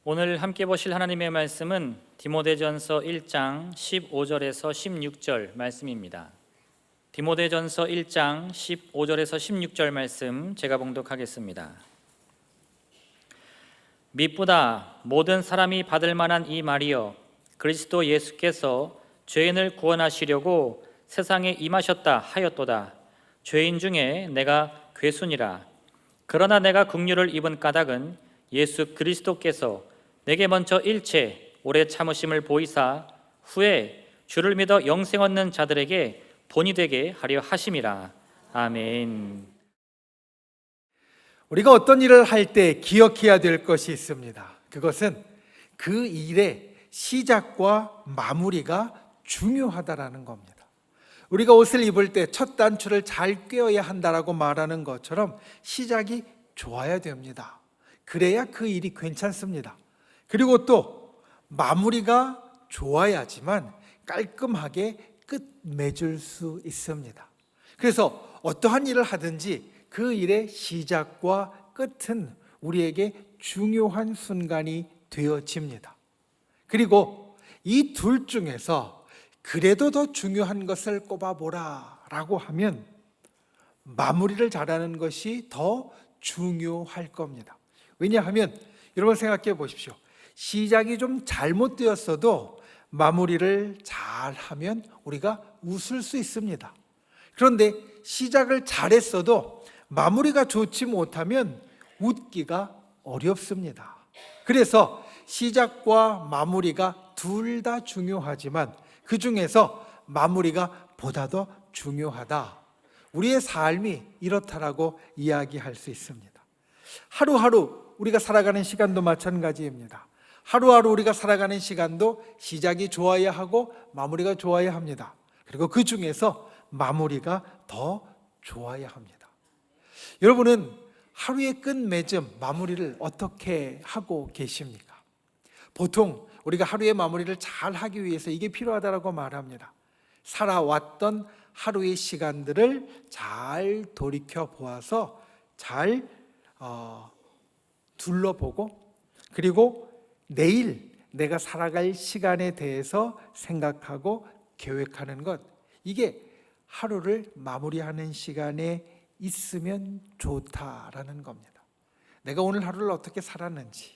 오늘 함께 보실 하나님의 말씀은 디모데전서 1장 15절에서 16절 말씀입니다. 디모데전서 1장 15절에서 16절 말씀 제가 봉독하겠습니다. 미쁘다 모든 사람이 받을 만한 이 말이여, 그리스도 예수께서 죄인을 구원하시려고 세상에 임하셨다 하였도다. 죄인 중에 내가 괴순이라. 그러나 내가 긍휼을 입은 까닭은 예수 그리스도께서 내게 먼저 일체 오래 참으심을 보이사 후에 주를 믿어 영생 얻는 자들에게 본이 되게 하려 하심이라. 아멘. 우리가 어떤 일을 할 때 기억해야 될 것이 있습니다. 그것은 그 일의 시작과 마무리가 중요하다라는 겁니다. 우리가 옷을 입을 때 첫 단추를 잘 꿰어야 한다라고 말하는 것처럼 시작이 좋아야 됩니다. 그래야 그 일이 괜찮습니다. 그리고 또 마무리가 좋아야지만 깔끔하게 끝 맺을 수 있습니다. 그래서 어떠한 일을 하든지 그 일의 시작과 끝은 우리에게 중요한 순간이 되어집니다. 그리고 이 둘 중에서 그래도 더 중요한 것을 꼽아보라 라고 하면 마무리를 잘하는 것이 더 중요할 겁니다. 왜냐하면 여러분 생각해 보십시오. 시작이 좀 잘못되었어도 마무리를 잘하면 우리가 웃을 수 있습니다. 그런데 시작을 잘했어도 마무리가 좋지 못하면 웃기가 어렵습니다. 그래서 시작과 마무리가 둘 다 중요하지만 그 중에서 마무리가 보다 더 중요하다. 우리의 삶이 이렇다라고 이야기할 수 있습니다. 하루하루 우리가 살아가는 시간도 마찬가지입니다. 하루하루 우리가 살아가는 시간도 시작이 좋아야 하고 마무리가 좋아야 합니다. 그리고 그 중에서 마무리가 더 좋아야 합니다. 여러분은 하루의 끝맺음 마무리를 어떻게 하고 계십니까? 보통 우리가 하루의 마무리를 잘 하기 위해서 이게 필요하다고 말합니다. 살아왔던 하루의 시간들을 잘 돌이켜 보아서 잘 둘러보고, 그리고 내일 내가 살아갈 시간에 대해서 생각하고 계획하는 것, 이게 하루를 마무리하는 시간에 있으면 좋다라는 겁니다. 내가 오늘 하루를 어떻게 살았는지,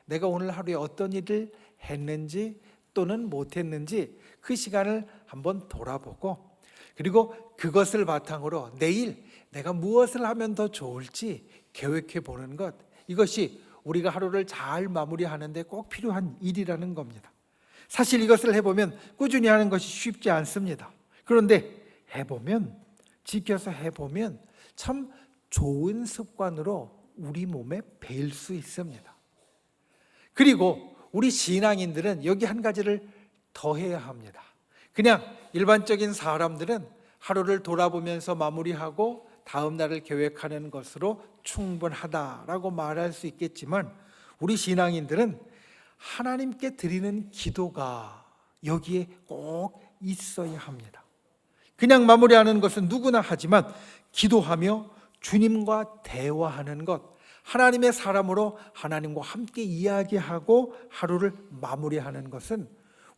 내가 오늘 하루에 어떤 일을 했는지 또는 못했는지 그 시간을 한번 돌아보고, 그리고 그것을 바탕으로 내일 내가 무엇을 하면 더 좋을지 계획해 보는 것, 이것이 우리가 하루를 잘 마무리하는데 꼭 필요한 일이라는 겁니다. 사실 이것을 해보면 꾸준히 하는 것이 쉽지 않습니다. 그런데 해보면, 지켜서 해보면 참 좋은 습관으로 우리 몸에 배일 수 있습니다. 그리고 우리 신앙인들은 여기 한 가지를 더 해야 합니다. 그냥 일반적인 사람들은 하루를 돌아보면서 마무리하고 다음 날을 계획하는 것으로 충분하다라고 말할 수 있겠지만, 우리 신앙인들은 하나님께 드리는 기도가 여기에 꼭 있어야 합니다. 그냥 마무리하는 것은 누구나 하지만 기도하며 주님과 대화하는 것, 하나님의 사람으로 하나님과 함께 이야기하고 하루를 마무리하는 것은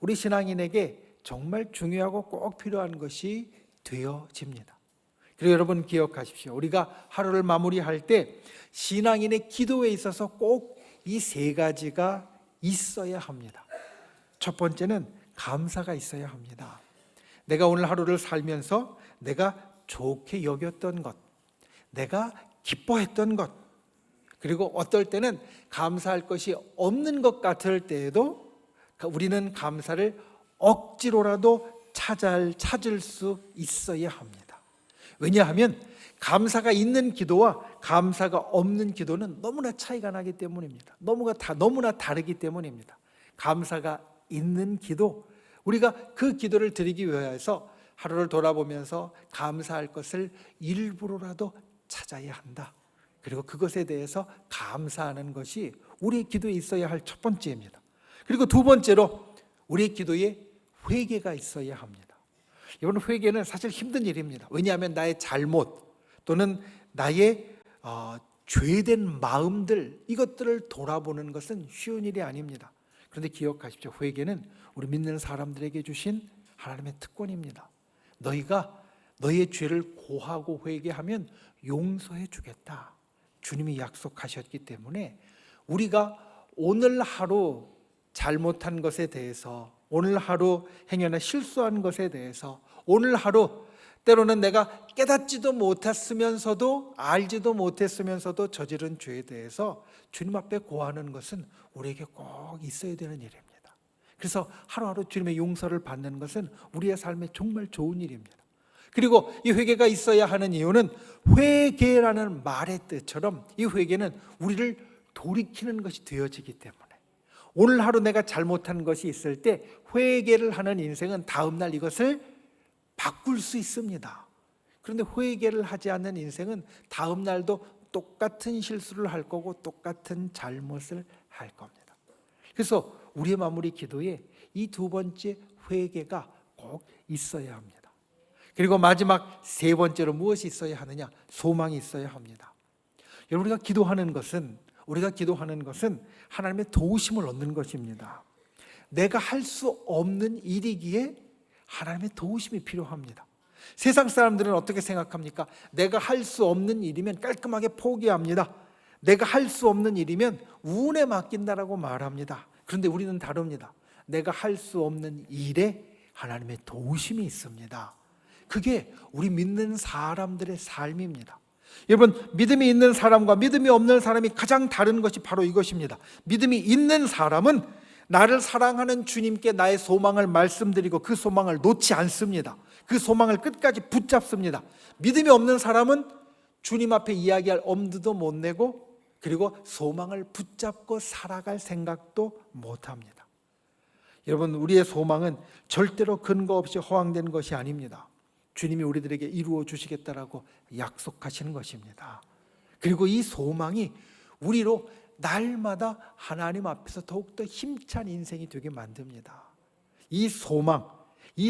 우리 신앙인에게 정말 중요하고 꼭 필요한 것이 되어집니다. 그리고 여러분 기억하십시오. 우리가 하루를 마무리할 때 신앙인의 기도에 있어서 꼭 이 세 가지가 있어야 합니다. 첫 번째는 감사가 있어야 합니다. 내가 오늘 하루를 살면서 내가 좋게 여겼던 것, 내가 기뻐했던 것, 그리고 어떨 때는 감사할 것이 없는 것 같을 때에도 우리는 감사를 억지로라도 찾을 수 있어야 합니다. 왜냐하면 감사가 있는 기도와 감사가 없는 기도는 너무나 차이가 나기 때문입니다. 너무나 다르기 때문입니다. 감사가 있는 기도, 우리가 그 기도를 드리기 위해서 하루를 돌아보면서 감사할 것을 일부러라도 찾아야 한다. 그리고 그것에 대해서 감사하는 것이 우리의 기도에 있어야 할 첫 번째입니다. 그리고 두 번째로 우리의 기도에 회개가 있어야 합니다. 이번 회개는 사실 힘든 일입니다. 왜냐하면 나의 잘못 또는 나의 죄된 마음들, 이것들을 돌아보는 것은 쉬운 일이 아닙니다. 그런데 기억하십시오. 회개는 우리 믿는 사람들에게 주신 하나님의 특권입니다. 너희가 너희의 죄를 고하고 회개하면 용서해 주겠다, 주님이 약속하셨기 때문에 우리가 오늘 하루 잘못한 것에 대해서, 오늘 하루 행여나 실수한 것에 대해서, 오늘 하루 때로는 내가 깨닫지도 못했으면서도 알지도 못했으면서도 저지른 죄에 대해서 주님 앞에 고하는 것은 우리에게 꼭 있어야 되는 일입니다. 그래서 하루하루 주님의 용서를 받는 것은 우리의 삶에 정말 좋은 일입니다. 그리고 이 회개가 있어야 하는 이유는 회개라는 말의 뜻처럼 이 회개는 우리를 돌이키는 것이 되어지기 때문에, 오늘 하루 내가 잘못한 것이 있을 때 회개를 하는 인생은 다음 날 이것을 바꿀 수 있습니다. 그런데 회개를 하지 않는 인생은 다음 날도 똑같은 실수를 할 거고 똑같은 잘못을 할 겁니다. 그래서 우리의 마무리 기도에 이 두 번째 회개가 꼭 있어야 합니다. 그리고 마지막 세 번째로 무엇이 있어야 하느냐? 소망이 있어야 합니다. 여러분, 우리가 기도하는 것은 하나님의 도우심을 얻는 것입니다. 내가 할 수 없는 일이기에 하나님의 도우심이 필요합니다. 세상 사람들은 어떻게 생각합니까? 내가 할 수 없는 일이면 깔끔하게 포기합니다. 내가 할 수 없는 일이면 운에 맡긴다라고 말합니다. 그런데 우리는 다릅니다. 내가 할 수 없는 일에 하나님의 도우심이 있습니다. 그게 우리 믿는 사람들의 삶입니다. 여러분, 믿음이 있는 사람과 믿음이 없는 사람이 가장 다른 것이 바로 이것입니다. 믿음이 있는 사람은 나를 사랑하는 주님께 나의 소망을 말씀드리고 그 소망을 놓지 않습니다. 그 소망을 끝까지 붙잡습니다. 믿음이 없는 사람은 주님 앞에 이야기할 엄두도 못 내고, 그리고 소망을 붙잡고 살아갈 생각도 못합니다. 여러분, 우리의 소망은 절대로 근거 없이 허황된 것이 아닙니다. 주님이 우리들에게 이루어 주시겠다라고 약속하시는 것입니다. 그리고 이 소망이 우리로 날마다 하나님 앞에서 더욱더 힘찬 인생이 되게 만듭니다. 이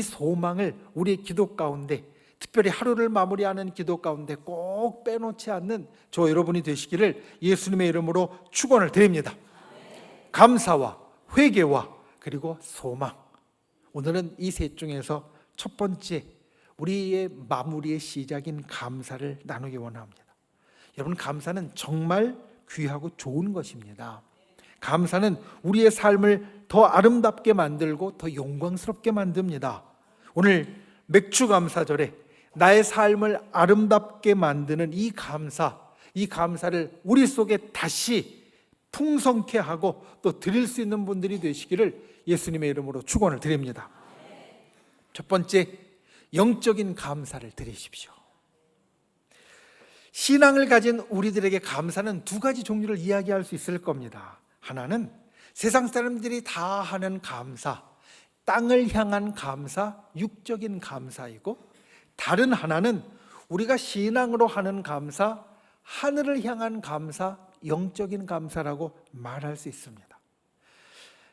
소망을 우리의 기도 가운데, 특별히 하루를 마무리하는 기도 가운데 꼭 빼놓지 않는 저 여러분이 되시기를 예수님의 이름으로 축원을 드립니다. 감사와 회개와 그리고 소망. 오늘은 이 셋 중에서 첫 번째, 우리의 마무리의 시작인 감사를 나누기 원합니다. 여러분, 감사는 정말 귀하고 좋은 것입니다. 감사는 우리의 삶을 더 아름답게 만들고 더 영광스럽게 만듭니다. 오늘 맥주감사절에 나의 삶을 아름답게 만드는 이 감사를 우리 속에 다시 풍성케 하고 또 드릴 수 있는 분들이 되시기를 예수님의 이름으로 축원을 드립니다. 첫 번째, 영적인 감사를 드리십시오. 신앙을 가진 우리들에게 감사는 두 가지 종류를 이야기할 수 있을 겁니다. 하나는 세상 사람들이 다 하는 감사, 땅을 향한 감사, 육적인 감사이고, 다른 하나는 우리가 신앙으로 하는 감사, 하늘을 향한 감사, 영적인 감사라고 말할 수 있습니다.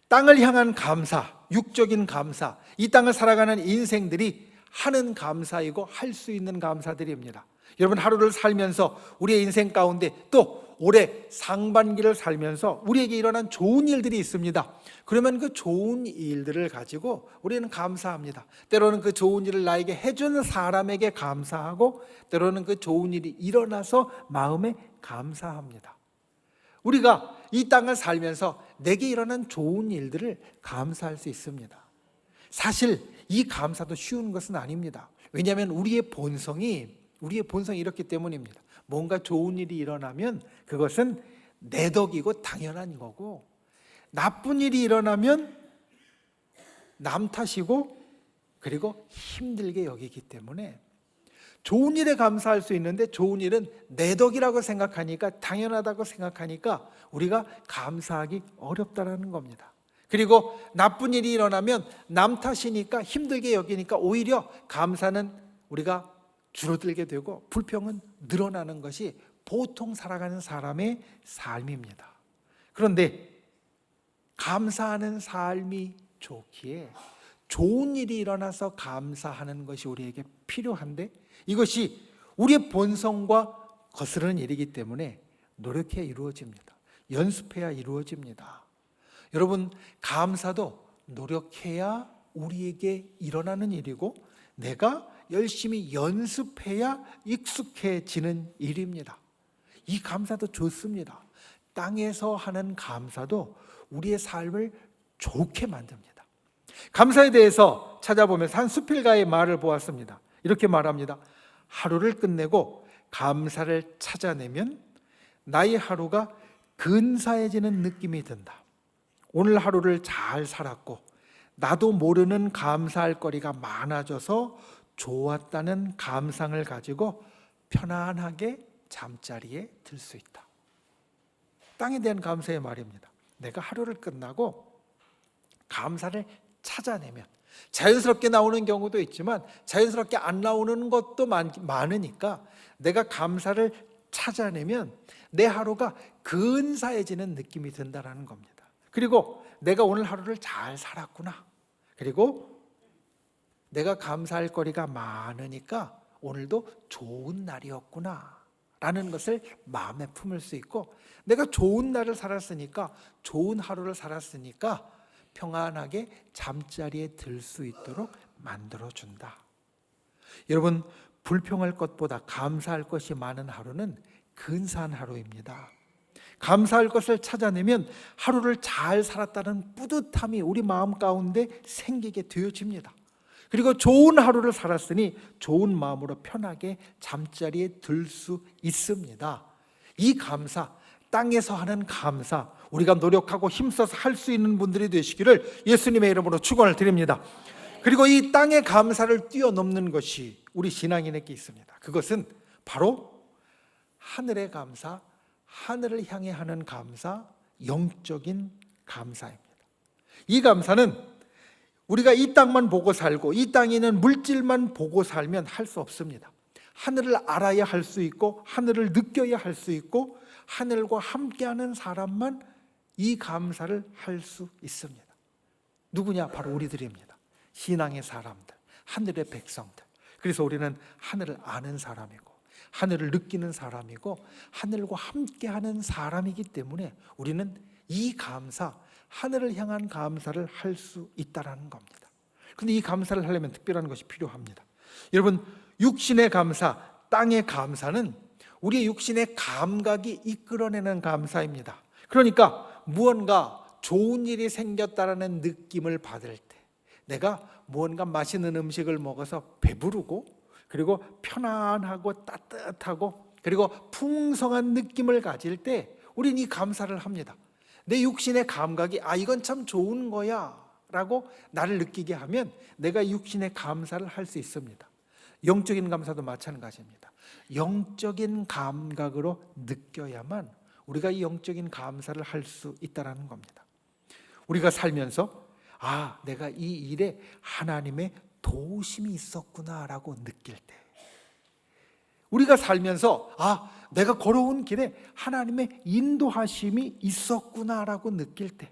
땅을 향한 감사, 육적인 감사, 이 땅을 살아가는 인생들이 하는 감사이고 할 수 있는 감사들입니다. 여러분, 하루를 살면서 우리의 인생 가운데 또 올해 상반기를 살면서 우리에게 일어난 좋은 일들이 있습니다. 그러면 그 좋은 일들을 가지고 우리는 감사합니다. 때로는 그 좋은 일을 나에게 해준 사람에게 감사하고, 때로는 그 좋은 일이 일어나서 마음에 감사합니다. 우리가 이 땅을 살면서 내게 일어난 좋은 일들을 감사할 수 있습니다. 사실 이 감사도 쉬운 것은 아닙니다. 왜냐하면 우리의 본성이 이렇기 때문입니다. 뭔가 좋은 일이 일어나면 그것은 내 덕이고 당연한 거고, 나쁜 일이 일어나면 남 탓이고 그리고 힘들게 여기기 때문에 좋은 일에 감사할 수 있는데, 좋은 일은 내 덕이라고 생각하니까, 당연하다고 생각하니까 우리가 감사하기 어렵다라는 겁니다. 그리고 나쁜 일이 일어나면 남 탓이니까, 힘들게 여기니까 오히려 감사는 우리가 줄어들게 되고 불평은 늘어나는 것이 보통 살아가는 사람의 삶입니다. 그런데 감사하는 삶이 좋기에 좋은 일이 일어나서 감사하는 것이 우리에게 필요한데, 이것이 우리의 본성과 거스르는 일이기 때문에 노력해야 이루어집니다. 연습해야 이루어집니다. 여러분, 감사도 노력해야 우리에게 일어나는 일이고 내가 열심히 연습해야 익숙해지는 일입니다. 이 감사도 좋습니다. 땅에서 하는 감사도 우리의 삶을 좋게 만듭니다. 감사에 대해서 찾아보면서 한 수필가의 말을 보았습니다. 이렇게 말합니다. 하루를 끝내고 감사를 찾아내면 나의 하루가 근사해지는 느낌이 든다. 오늘 하루를 잘 살았고 나도 모르는 감사할 거리가 많아져서 좋았다는 감상을 가지고 편안하게 잠자리에 들 수 있다. 땅에 대한 감사의 말입니다. 내가 하루를 끝나고 감사를 찾아내면 자연스럽게 나오는 경우도 있지만 자연스럽게 안 나오는 것도 많으니까 내가 감사를 찾아내면 내 하루가 근사해지는 느낌이 든다는 겁니다. 그리고 내가 오늘 하루를 잘 살았구나. 그리고 내가 감사할 거리가 많으니까 오늘도 좋은 날이었구나 라는 것을 마음에 품을 수 있고, 내가 좋은 날을 살았으니까, 좋은 하루를 살았으니까 평안하게 잠자리에 들 수 있도록 만들어준다. 여러분, 불평할 것보다 감사할 것이 많은 하루는 근사한 하루입니다. 감사할 것을 찾아내면 하루를 잘 살았다는 뿌듯함이 우리 마음 가운데 생기게 되어집니다. 그리고 좋은 하루를 살았으니 좋은 마음으로 편하게 잠자리에 들 수 있습니다. 이 감사, 땅에서 하는 감사, 우리가 노력하고 힘써서 할 수 있는 분들이 되시기를 예수님의 이름으로 축원을 드립니다. 그리고 이 땅의 감사를 뛰어넘는 것이 우리 신앙인에게 있습니다. 그것은 바로 하늘의 감사, 하늘을 향해 하는 감사, 영적인 감사입니다. 이 감사는 우리가 이 땅만 보고 살고 이 땅에 있는 물질만 보고 살면 할 수 없습니다. 하늘을 알아야 할 수 있고 하늘을 느껴야 할 수 있고 하늘과 함께하는 사람만 이 감사를 할 수 있습니다. 누구냐? 바로 우리들입니다. 신앙의 사람들, 하늘의 백성들. 그래서 우리는 하늘을 아는 사람이고 하늘을 느끼는 사람이고 하늘과 함께하는 사람이기 때문에 우리는 이 감사, 하늘을 향한 감사를 할 수 있다는 겁니다. 그런데 이 감사를 하려면 특별한 것이 필요합니다. 여러분, 육신의 감사, 땅의 감사는 우리의 육신의 감각이 이끌어내는 감사입니다. 그러니까 무언가 좋은 일이 생겼다라는 느낌을 받을 때, 내가 무언가 맛있는 음식을 먹어서 배부르고 그리고 편안하고 따뜻하고 그리고 풍성한 느낌을 가질 때 우리는 이 감사를 합니다. 내 육신의 감각이 이건 참 좋은 거야 라고 나를 느끼게 하면 내가 육신의 감사를 할 수 있습니다. 영적인 감사도 마찬가지입니다. 영적인 감각으로 느껴야만 우리가 이 영적인 감사를 할 수 있다는 겁니다. 우리가 살면서 내가 이 일에 하나님의 도우심이 있었구나 라고 느낄 때, 우리가 살면서 내가 걸어온 길에 하나님의 인도하심이 있었구나 라고 느낄 때,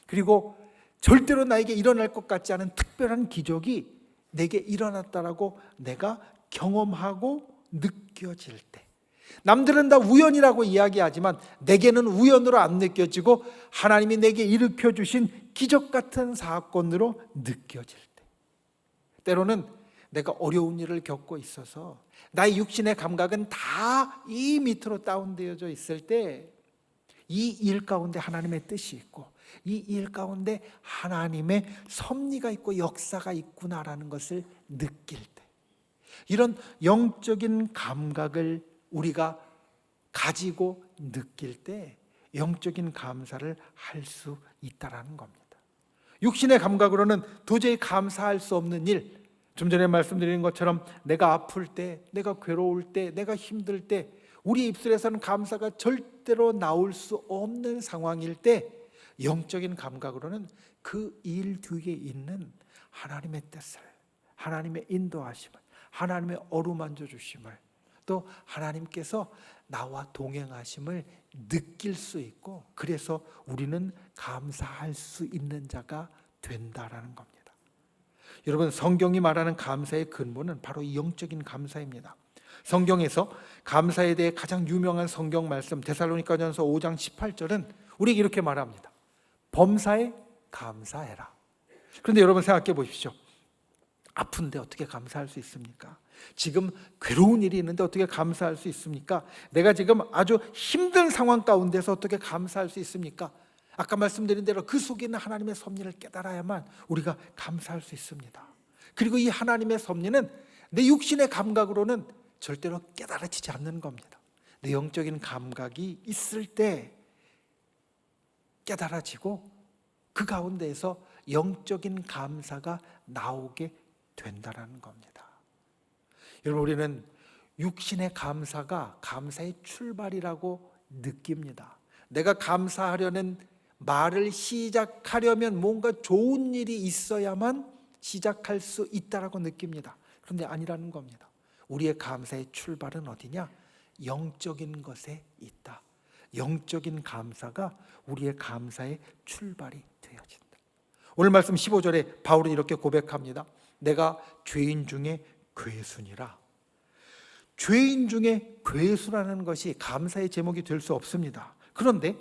그리고 절대로 나에게 일어날 것 같지 않은 특별한 기적이 내게 일어났다라고 내가 경험하고 느껴질 때, 남들은 다 우연이라고 이야기하지만 내게는 우연으로 안 느껴지고 하나님이 내게 일으켜 주신 기적 같은 사건으로 느껴질 때, 때로는 내가 어려운 일을 겪고 있어서 나의 육신의 감각은 다 이 밑으로 다운되어져 있을 때, 이 일 가운데 하나님의 뜻이 있고 이 일 가운데 하나님의 섭리가 있고 역사가 있구나라는 것을 느낄 때, 이런 영적인 감각을 우리가 가지고 느낄 때 영적인 감사를 할 수 있다는 겁니다. 육신의 감각으로는 도저히 감사할 수 없는 일, 좀 전에 말씀드린 것처럼 내가 아플 때, 내가 괴로울 때, 내가 힘들 때 우리 입술에서는 감사가 절대로 나올 수 없는 상황일 때, 영적인 감각으로는 그 일 뒤에 있는 하나님의 뜻을, 하나님의 인도하심을, 하나님의 어루만져 주심을, 또 하나님께서 나와 동행하심을 느낄 수 있고, 그래서 우리는 감사할 수 있는 자가 된다라는 겁니다. 여러분, 성경이 말하는 감사의 근본은 바로 이 영적인 감사입니다. 성경에서 감사에 대해 가장 유명한 성경 말씀 데살로니가전서 5장 18절은 우리에게 이렇게 말합니다. 범사에 감사해라. 그런데 여러분 생각해 보십시오. 아픈데 어떻게 감사할 수 있습니까? 지금 괴로운 일이 있는데 어떻게 감사할 수 있습니까? 내가 지금 아주 힘든 상황 가운데서 어떻게 감사할 수 있습니까? 아까 말씀드린 대로 그 속에 있는 하나님의 섭리를 깨달아야만 우리가 감사할 수 있습니다. 그리고 이 하나님의 섭리는 내 육신의 감각으로는 절대로 깨달아지지 않는 겁니다. 내 영적인 감각이 있을 때 깨달아지고 그 가운데에서 영적인 감사가 나오게 된다는 겁니다. 여러분, 우리는 육신의 감사가 감사의 출발이라고 느낍니다. 내가 감사하려는 말을 시작하려면 뭔가 좋은 일이 있어야만 시작할 수 있다라고 느낍니다. 그런데 아니라는 겁니다. 우리의 감사의 출발은 어디냐? 영적인 것에 있다. 영적인 감사가 우리의 감사의 출발이 되어진다. 오늘 말씀 15절에 바울은 이렇게 고백합니다. 내가 죄인 중에 괴순이라. 죄인 중에 괴수라는 것이 감사의 제목이 될 수 없습니다. 그런데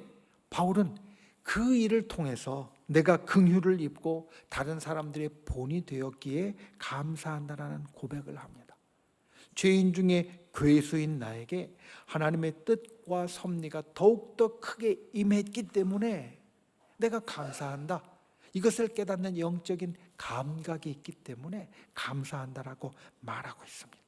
바울은 그 일을 통해서 내가 긍휼을 입고 다른 사람들의 본이 되었기에 감사한다라는 고백을 합니다. 죄인 중에 괴수인 나에게 하나님의 뜻과 섭리가 더욱더 크게 임했기 때문에 내가 감사한다. 이것을 깨닫는 영적인 감각이 있기 때문에 감사한다라고 말하고 있습니다.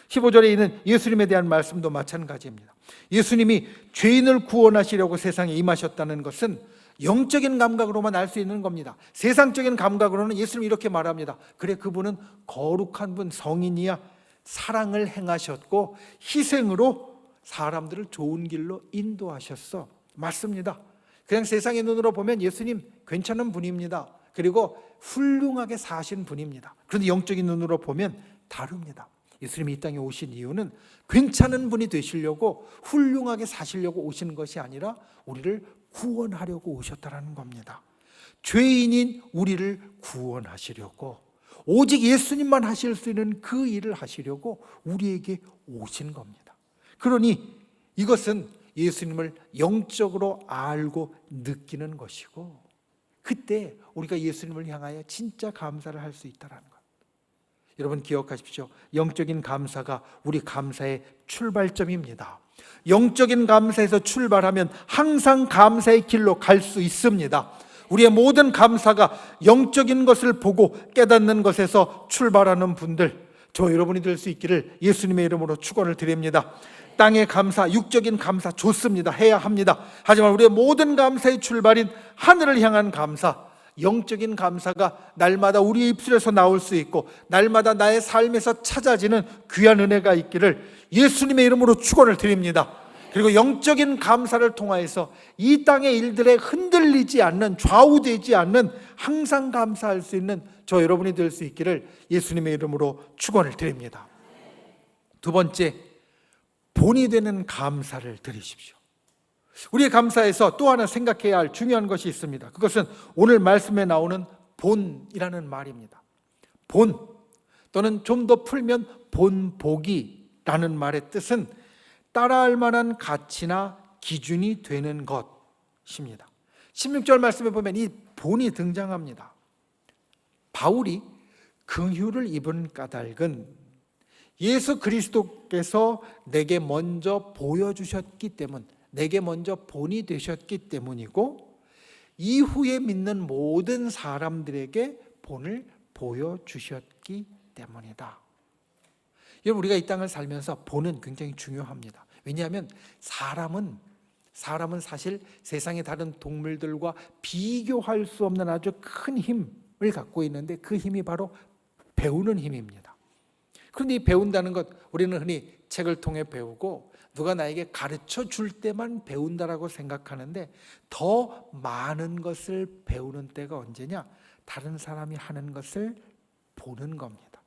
15절에 있는 예수님에 대한 말씀도 마찬가지입니다. 예수님이 죄인을 구원하시려고 세상에 임하셨다는 것은 영적인 감각으로만 알 수 있는 겁니다. 세상적인 감각으로는 예수님이 이렇게 말합니다. 그래, 그분은 거룩한 분, 성인이야. 사랑을 행하셨고 희생으로 사람들을 좋은 길로 인도하셨어. 맞습니다. 그냥 세상의 눈으로 보면 예수님 괜찮은 분입니다. 그리고 훌륭하게 사신 분입니다. 그런데 영적인 눈으로 보면 다릅니다. 예수님이 이 땅에 오신 이유는 괜찮은 분이 되시려고 훌륭하게 사시려고 오신 것이 아니라 우리를 구원하려고 오셨다는 겁니다. 죄인인 우리를 구원하시려고, 오직 예수님만 하실 수 있는 그 일을 하시려고 우리에게 오신 겁니다. 그러니 이것은 예수님을 영적으로 알고 느끼는 것이고, 그때 우리가 예수님을 향하여 진짜 감사를 할 수 있다는 것. 여러분 기억하십시오. 영적인 감사가 우리 감사의 출발점입니다. 영적인 감사에서 출발하면 항상 감사의 길로 갈 수 있습니다. 우리의 모든 감사가 영적인 것을 보고 깨닫는 것에서 출발하는 분들, 저 여러분이 될 수 있기를 예수님의 이름으로 축원을 드립니다. 땅의 감사, 육적인 감사 좋습니다. 해야 합니다. 하지만 우리의 모든 감사의 출발인 하늘을 향한 감사, 영적인 감사가 날마다 우리의 입술에서 나올 수 있고 날마다 나의 삶에서 찾아지는 귀한 은혜가 있기를 예수님의 이름으로 축원을 드립니다. 그리고 영적인 감사를 통하여서 이 땅의 일들에 흔들리지 않는, 좌우되지 않는, 항상 감사할 수 있는 저 여러분이 될 수 있기를 예수님의 이름으로 축원을 드립니다. 두 번째, 본이 되는 감사를 드리십시오. 우리의 감사에서 또 하나 생각해야 할 중요한 것이 있습니다. 그것은 오늘 말씀에 나오는 본이라는 말입니다. 본, 또는 좀 더 풀면 본보기라는 말의 뜻은 따라할 만한 가치나 기준이 되는 것입니다. 16절 말씀에 보면 이 본이 등장합니다. 바울이 긍휼을 입은 까닭은 예수 그리스도께서 내게 먼저 보여주셨기 때문, 내게 먼저 본이 되셨기 때문이고 이후에 믿는 모든 사람들에게 본을 보여주셨기 때문이다. 여러분, 우리가 이 땅을 살면서 본은 굉장히 중요합니다. 왜냐하면 사람은 사실 세상의 다른 동물들과 비교할 수 없는 아주 큰 힘을 갖고 있는데 그 힘이 바로 배우는 힘입니다. 그런데 이 배운다는 것, 우리는 흔히 책을 통해 배우고 누가 나에게 가르쳐 줄 때만 배운다라고 생각하는데 더 많은 것을 배우는 때가 언제냐? 다른 사람이 하는 것을 보는 겁니다.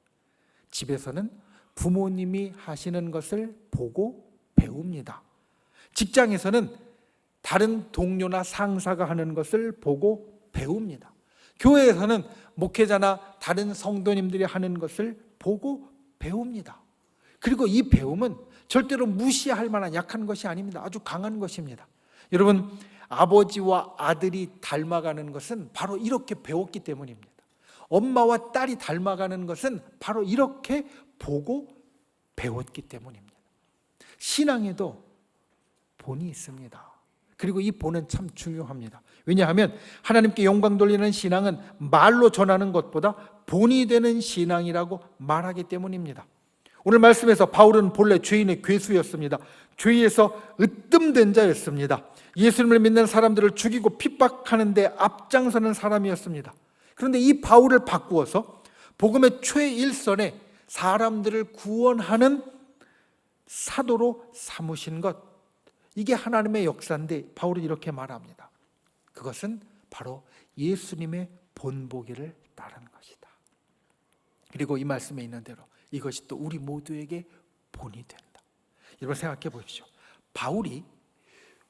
집에서는 부모님이 하시는 것을 보고 배웁니다. 직장에서는 다른 동료나 상사가 하는 것을 보고 배웁니다. 교회에서는 목회자나 다른 성도님들이 하는 것을 보고 배웁니다. 그리고 이 배움은 절대로 무시할 만한 약한 것이 아닙니다. 아주 강한 것입니다. 여러분, 아버지와 아들이 닮아가는 것은 바로 이렇게 배웠기 때문입니다. 엄마와 딸이 닮아가는 것은 바로 이렇게 보고 배웠기 때문입니다. 신앙에도 본이 있습니다. 그리고 이 본은 참 중요합니다. 왜냐하면 하나님께 영광 돌리는 신앙은 말로 전하는 것보다 본이 되는 신앙이라고 말하기 때문입니다. 오늘 말씀에서 바울은 본래 죄인의 괴수였습니다. 죄에서 으뜸된 자였습니다. 예수님을 믿는 사람들을 죽이고 핍박하는 데 앞장서는 사람이었습니다. 그런데 이 바울을 바꾸어서 복음의 최일선에 사람들을 구원하는 사도로 삼으신 것, 이게 하나님의 역사인데 바울은 이렇게 말합니다. 그것은 바로 예수님의 본보기를 따르는 것이다. 그리고 이 말씀에 있는 대로 이것이 또 우리 모두에게 본이 된다. 여러분 생각해 보십시오. 바울이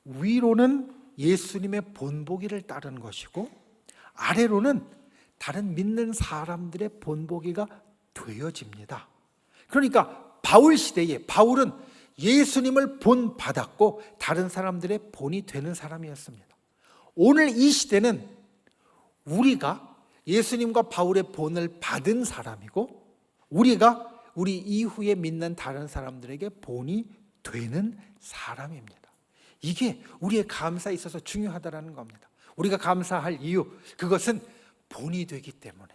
위로는 예수님의 본보기를 따르는 것이고 아래로는 다른 믿는 사람들의 본보기가 되어집니다. 그러니까 바울 시대에 바울은 예수님을 본받았고 다른 사람들의 본이 되는 사람이었습니다. 오늘 이 시대는 우리가 예수님과 바울의 본을 받은 사람이고 우리가 우리 이후에 믿는 다른 사람들에게 본이 되는 사람입니다. 이게 우리의 감사에 있어서 중요하다는 겁니다. 우리가 감사할 이유, 그것은 본이 되기 때문에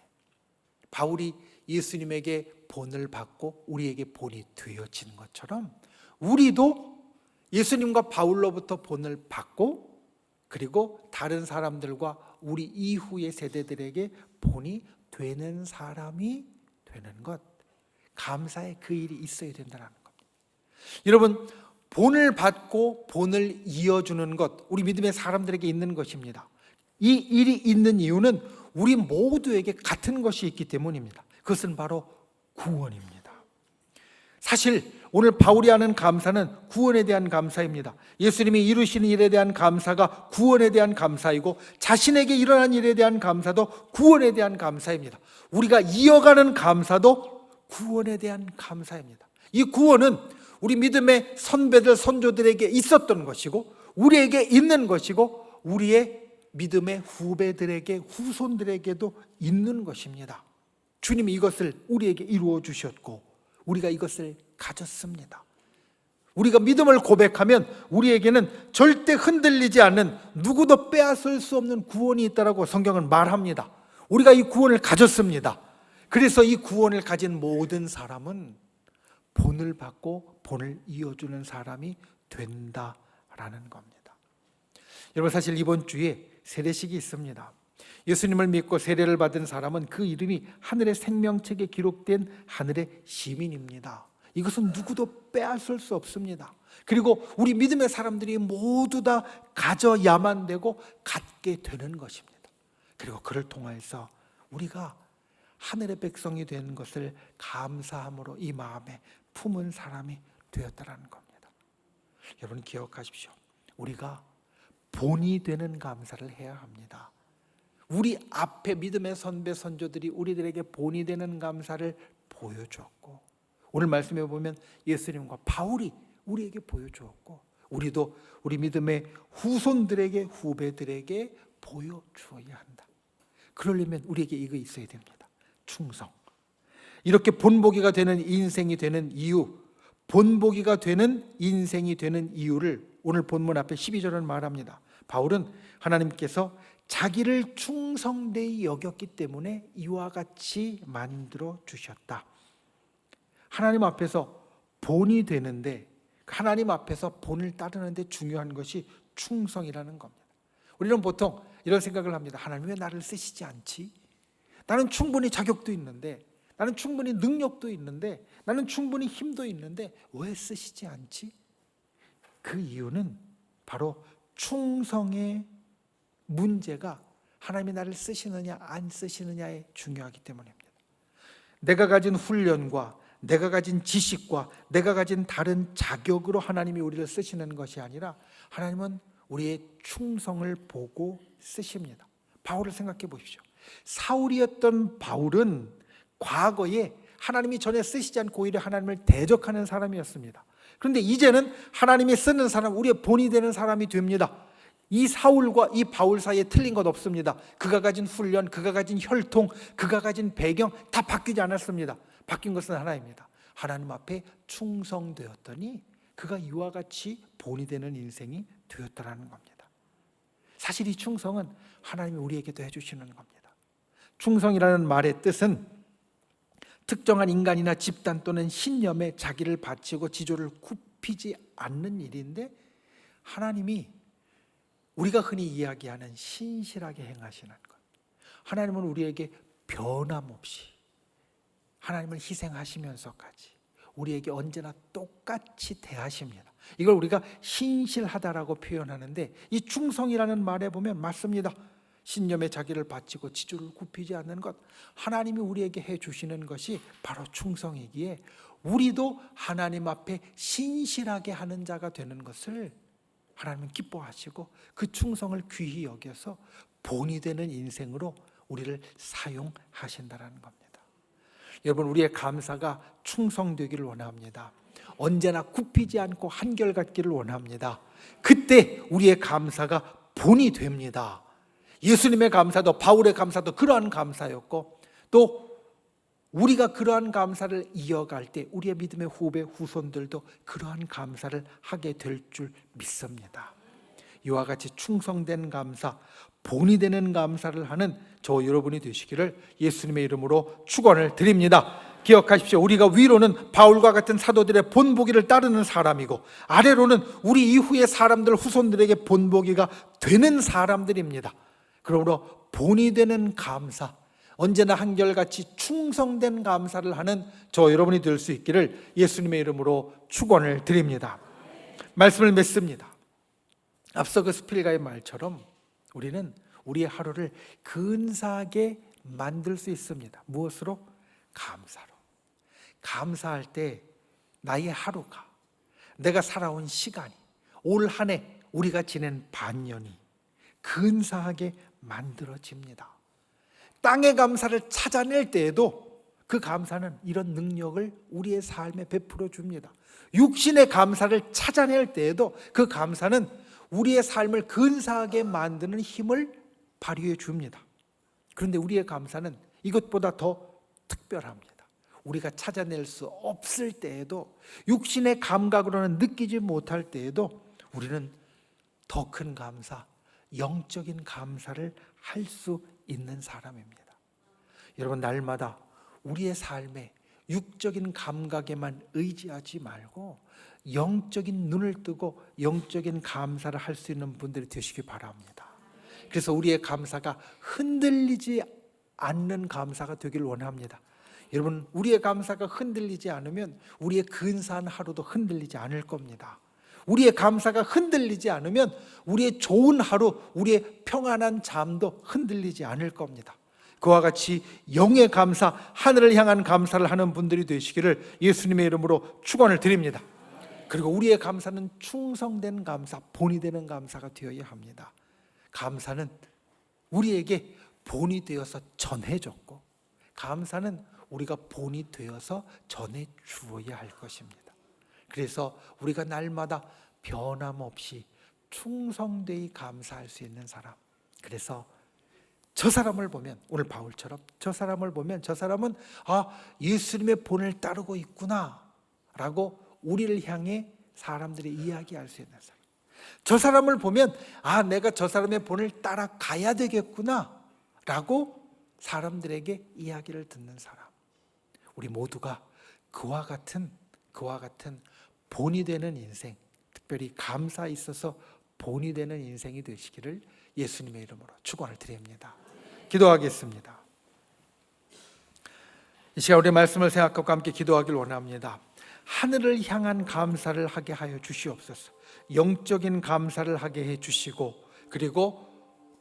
바울이 예수님에게 본을 받고 우리에게 본이 되어지는 것처럼 우리도 예수님과 바울로부터 본을 받고 그리고 다른 사람들과 우리 이후의 세대들에게 본이 되는 사람이 되는 것, 감사의 그 일이 있어야 된다는 겁니다. 여러분, 본을 받고 본을 이어주는 것, 우리 믿음의 사람들에게 있는 것입니다. 이 일이 있는 이유는 우리 모두에게 같은 것이 있기 때문입니다. 그것은 바로 구원입니다. 사실 오늘 바울이 하는 감사는 구원에 대한 감사입니다. 예수님이 이루시는 일에 대한 감사가 구원에 대한 감사이고 자신에게 일어난 일에 대한 감사도 구원에 대한 감사입니다. 우리가 이어가는 감사도 구원에 대한 감사입니다. 이 구원은 우리 믿음의 선배들 선조들에게 있었던 것이고 우리에게 있는 것이고 우리의 믿음의 후배들에게 후손들에게도 있는 것입니다. 주님이 이것을 우리에게 이루어 주셨고 우리가 이것을 가졌습니다. 우리가 믿음을 고백하면 우리에게는 절대 흔들리지 않는 누구도 빼앗을 수 없는 구원이 있다고 성경은 말합니다. 우리가 이 구원을 가졌습니다. 그래서 이 구원을 가진 모든 사람은 본을 받고 본을 이어주는 사람이 된다라는 겁니다. 여러분, 사실 이번 주에 세례식이 있습니다. 예수님을 믿고 세례를 받은 사람은 그 이름이 하늘의 생명책에 기록된 하늘의 시민입니다. 이것은 누구도 빼앗을 수 없습니다. 그리고 우리 믿음의 사람들이 모두 다 가져야만 되고 갖게 되는 것입니다. 그리고 그를 통해서 우리가 하늘의 백성이 되는 것을 감사함으로 이 마음에 품은 사람이 되었다는 겁니다. 여러분 기억하십시오. 우리가 본이 되는 감사를 해야 합니다. 우리 앞에 믿음의 선배 선조들이 우리들에게 본이 되는 감사를 보여주었고 오늘 말씀해 보면 예수님과 바울이 우리에게 보여주었고 우리도 우리 믿음의 후손들에게 후배들에게 보여주어야 한다. 그러려면 우리에게 이거 있어야 됩니다. 충성. 이렇게 본보기가 되는 인생이 되는 이유, 본보기가 되는 인생이 되는 이유를 오늘 본문 앞에 12절은 말합니다. 바울은 하나님께서 자기를 충성되이 여겼기 때문에 이와 같이 만들어 주셨다. 하나님 앞에서 본이 되는데 하나님 앞에서 본을 따르는데 중요한 것이 충성이라는 겁니다. 우리는 보통 이런 생각을 합니다. 하나님 왜 나를 쓰시지 않지? 나는 충분히 자격도 있는데 나는 충분히 능력도 있는데 나는 충분히 힘도 있는데 왜 쓰시지 않지? 그 이유는 바로 충성의 문제가 하나님이 나를 쓰시느냐 안 쓰시느냐에 중요하기 때문입니다. 내가 가진 훈련과 내가 가진 지식과 내가 가진 다른 자격으로 하나님이 우리를 쓰시는 것이 아니라 하나님은 우리의 충성을 보고 쓰십니다. 바울을 생각해 보십시오. 사울이었던 바울은 과거에 하나님이 전에 쓰시지 않고 오히려 하나님을 대적하는 사람이었습니다. 그런데 이제는 하나님이 쓰는 사람, 우리의 본이 되는 사람이 됩니다. 이 사울과 이 바울 사이에 틀린 것 없습니다. 그가 가진 훈련, 그가 가진 혈통, 그가 가진 배경 다 바뀌지 않았습니다. 바뀐 것은 하나입니다. 하나님 앞에 충성되었더니 그가 이와 같이 본이 되는 인생이 되었다라는 겁니다. 사실 이 충성은 하나님이 우리에게도 해주시는 겁니다. 충성이라는 말의 뜻은 특정한 인간이나 집단 또는 신념에 자기를 바치고 지조를 굽히지 않는 일인데, 하나님이 우리가 흔히 이야기하는 신실하게 행하시는 것, 하나님은 우리에게 변함없이 하나님을 희생하시면서까지 우리에게 언제나 똑같이 대하십니다. 이걸 우리가 신실하다라고 표현하는데, 이 충성이라는 말에 보면 맞습니다. 신념에 자기를 바치고 지조를 굽히지 않는 것, 하나님이 우리에게 해주시는 것이 바로 충성이기에 우리도 하나님 앞에 신실하게 하는 자가 되는 것을 하나님은 기뻐하시고 그 충성을 귀히 여겨서 본이 되는 인생으로 우리를 사용하신다는 겁니다. 여러분, 우리의 감사가 충성되기를 원합니다. 언제나 굽히지 않고 한결같기를 원합니다. 그때 우리의 감사가 본이 됩니다. 예수님의 감사도 바울의 감사도 그러한 감사였고, 또 우리가 그러한 감사를 이어갈 때 우리의 믿음의 후배 후손들도 그러한 감사를 하게 될 줄 믿습니다. 이와 같이 충성된 감사, 본이 되는 감사를 하는 저 여러분이 되시기를 예수님의 이름으로 축원을 드립니다. 기억하십시오. 우리가 위로는 바울과 같은 사도들의 본보기를 따르는 사람이고, 아래로는 우리 이후의 사람들, 후손들에게 본보기가 되는 사람들입니다. 그러므로 본이 되는 감사, 언제나 한결같이 충성된 감사를 하는 저 여러분이 될 수 있기를 예수님의 이름으로 축원을 드립니다. 말씀을 맺습니다. 앞서 그 스필가의 말처럼 우리는 우리의 하루를 근사하게 만들 수 있습니다. 무엇으로? 감사로. 감사할 때 나의 하루가, 내가 살아온 시간이, 올 한 해 우리가 지낸 반년이 근사하게 만들어집니다. 땅의 감사를 찾아낼 때에도 그 감사는 이런 능력을 우리의 삶에 베풀어 줍니다. 육신의 감사를 찾아낼 때에도 그 감사는 우리의 삶을 근사하게 만드는 힘을 발휘해 줍니다. 그런데 우리의 감사는 이것보다 더 특별합니다. 우리가 찾아낼 수 없을 때에도, 육신의 감각으로는 느끼지 못할 때에도 우리는 더 큰 감사, 영적인 감사를 할 수 있는 사람입니다. 여러분, 날마다 우리의 삶에 육적인 감각에만 의지하지 말고 영적인 눈을 뜨고 영적인 감사를 할 수 있는 분들이 되시기 바랍니다. 그래서 우리의 감사가 흔들리지 않는 감사가 되길 원합니다. 여러분, 우리의 감사가 흔들리지 않으면 우리의 근사한 하루도 흔들리지 않을 겁니다. 우리의 감사가 흔들리지 않으면 우리의 좋은 하루, 우리의 평안한 잠도 흔들리지 않을 겁니다. 그와 같이 영의 감사, 하늘을 향한 감사를 하는 분들이 되시기를 예수님의 이름으로 축원을 드립니다. 그리고 우리의 감사는 충성된 감사, 본이 되는 감사가 되어야 합니다. 감사는 우리에게 본이 되어서 전해졌고, 감사는 우리가 본이 되어서 전해 주어야 할 것입니다. 그래서 우리가 날마다 변함없이 충성되이 감사할 수 있는 사람, 그래서 저 사람을 보면, 오늘 바울처럼 저 사람을 보면 저 사람은 예수님의 본을 따르고 있구나 라고 우리를 향해 사람들이 이야기할 수 있는 사람, 저 사람을 보면 내가 저 사람의 본을 따라가야 되겠구나 라고 사람들에게 이야기를 듣는 사람, 우리 모두가 그와 같은 본이 되는 인생, 특별히 감사에 있어서 본이 되는 인생이 되시기를 예수님의 이름으로 축원을 드립니다. 기도하겠습니다. 이 시간 우리 말씀을 생각하고 함께 기도하길 원합니다. 하늘을 향한 감사를 하게 하여 주시옵소서. 영적인 감사를 하게 해 주시고, 그리고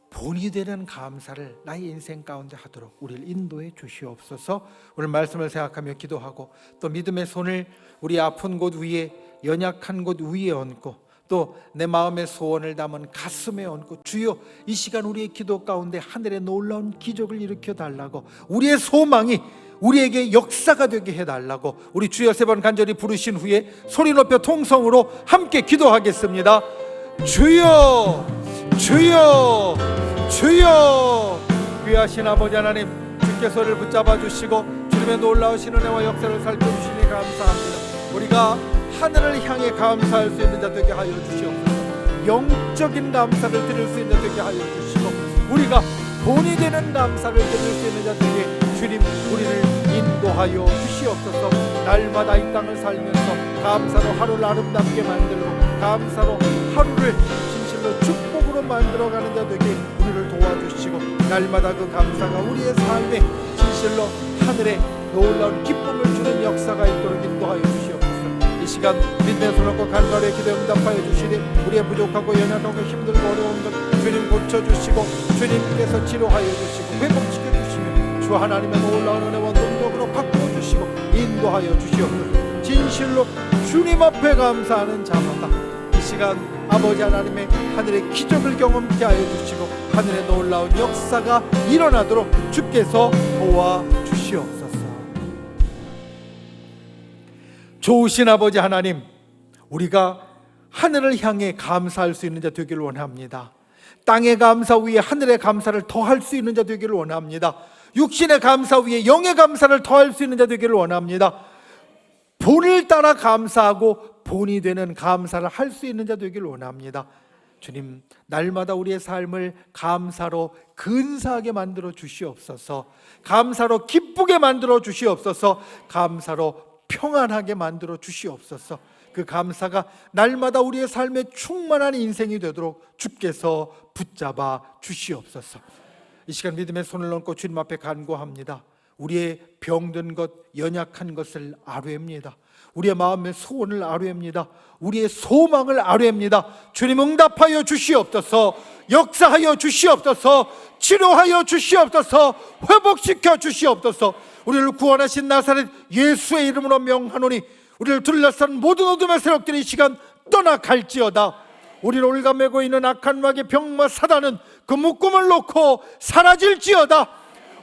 본이 되는 감사를 나의 인생 가운데 하도록 우리를 인도해 주시옵소서. 오늘 말씀을 생각하며 기도하고, 또 믿음의 손을 우리 아픈 곳 위에, 연약한 곳 위에 얹고, 또 내 마음의 소원을 담은 가슴에 얹고, 주여 이 시간 우리의 기도 가운데 하늘의 놀라운 기적을 일으켜 달라고, 우리의 소망이 우리에게 역사가 되게 해달라고 우리 주여 세 번 간절히 부르신 후에 소리 높여 통성으로 함께 기도하겠습니다. 주여, 주여, 주여. 귀하신 아버지 하나님, 주께서 우리를 붙잡아 주시고 주님의 놀라우신 은혜와 역사를 살펴주시니 감사합니다. 우리가 하늘을 향해 감사할 수 있는 자 되게 하여 주시옵소서. 영적인 감사를 드릴 수 있는 자 되게 하여 주시고, 우리가 본이 되는 감사를 드릴 수 있는 자 되게 주님 우리를 인도하여 주시옵소서. 날마다 이 땅을 살면서 감사로 하루를 아름답게 만들고 감사로 하루를 진실로 축복으로 만들어가는 자 되게 우리를 도와주시고, 날마다 그 감사가 우리의 삶에 진실로 하늘에 놀라운 기쁨을 주는 역사가 있도록 인도하여 주시옵소서. 이 시간 믿음의 손을 꼭 간절히 기도 응답하여 주시니 우리의 부족하고 연약하고 힘들고 어려운 것 주님 고쳐주시고 주님께서 치료하여 주시고 회복시켜 주시며 주 하나님의 놀라운 은혜와 능력으로 바꾸어 주시고 인도하여 주시옵소서. 진실로 주님 앞에 감사하는 자마다 이 시간 아버지 하나님의 하늘의 기적을 경험케 하여 주시고 하늘의 놀라운 역사가 일어나도록 주께서 도와주시옵소서. 좋으신 아버지 하나님, 우리가 하늘을 향해 감사할 수 있는 자 되기를 원합니다. 땅의 감사 위에 하늘의 감사를 더할 수 있는 자 되기를 원합니다. 육신의 감사 위에 영의 감사를 더할 수 있는 자 되기를 원합니다. 본을 따라 감사하고 본이 되는 감사를 할 수 있는 자 되기를 원합니다. 주님, 날마다 우리의 삶을 감사로 근사하게 만들어 주시옵소서. 감사로 기쁘게 만들어 주시옵소서. 감사로 평안하게 만들어 주시옵소서. 그 감사가 날마다 우리의 삶에 충만한 인생이 되도록 주께서 붙잡아 주시옵소서. 이 시간 믿음의 손을 얹고 주님 앞에 간구합니다. 우리의 병든 것, 연약한 것을 아뢰옵니다. 우리의 마음의 소원을 아뢰옵니다. 우리의 소망을 아뢰옵니다. 주님 응답하여 주시옵소서. 역사하여 주시옵소서. 치료하여 주시옵소서. 회복시켜 주시옵소서. 우리를 구원하신 나사렛 예수의 이름으로 명하노니 우리를 둘러싼 모든 어둠의 세력들이 이 시간 떠나갈지어다. 우리를 올가매고 있는 악한 마귀의 병마 사단은 그 묶음을 놓고 사라질지어다.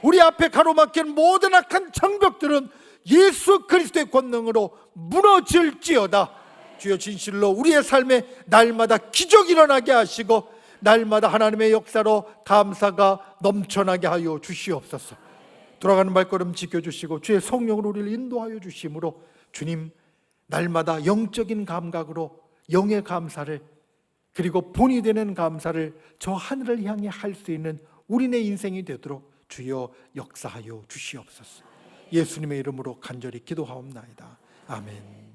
우리 앞에 가로막힌 모든 악한 장벽들은 예수 그리스도의 권능으로 무너질지어다. 주여, 진실로 우리의 삶에 날마다 기적이 일어나게 하시고 날마다 하나님의 역사로 감사가 넘쳐나게 하여 주시옵소서. 돌아가는 발걸음 지켜주시고 주의 성령으로 우리를 인도하여 주심으로 주님, 날마다 영적인 감각으로 영의 감사를 그리고 본이 되는 감사를 저 하늘을 향해 할 수 있는 우리의 인생이 되도록 주여 역사하여 주시옵소서. 예수님의 이름으로 간절히 기도하옵나이다. 아멘.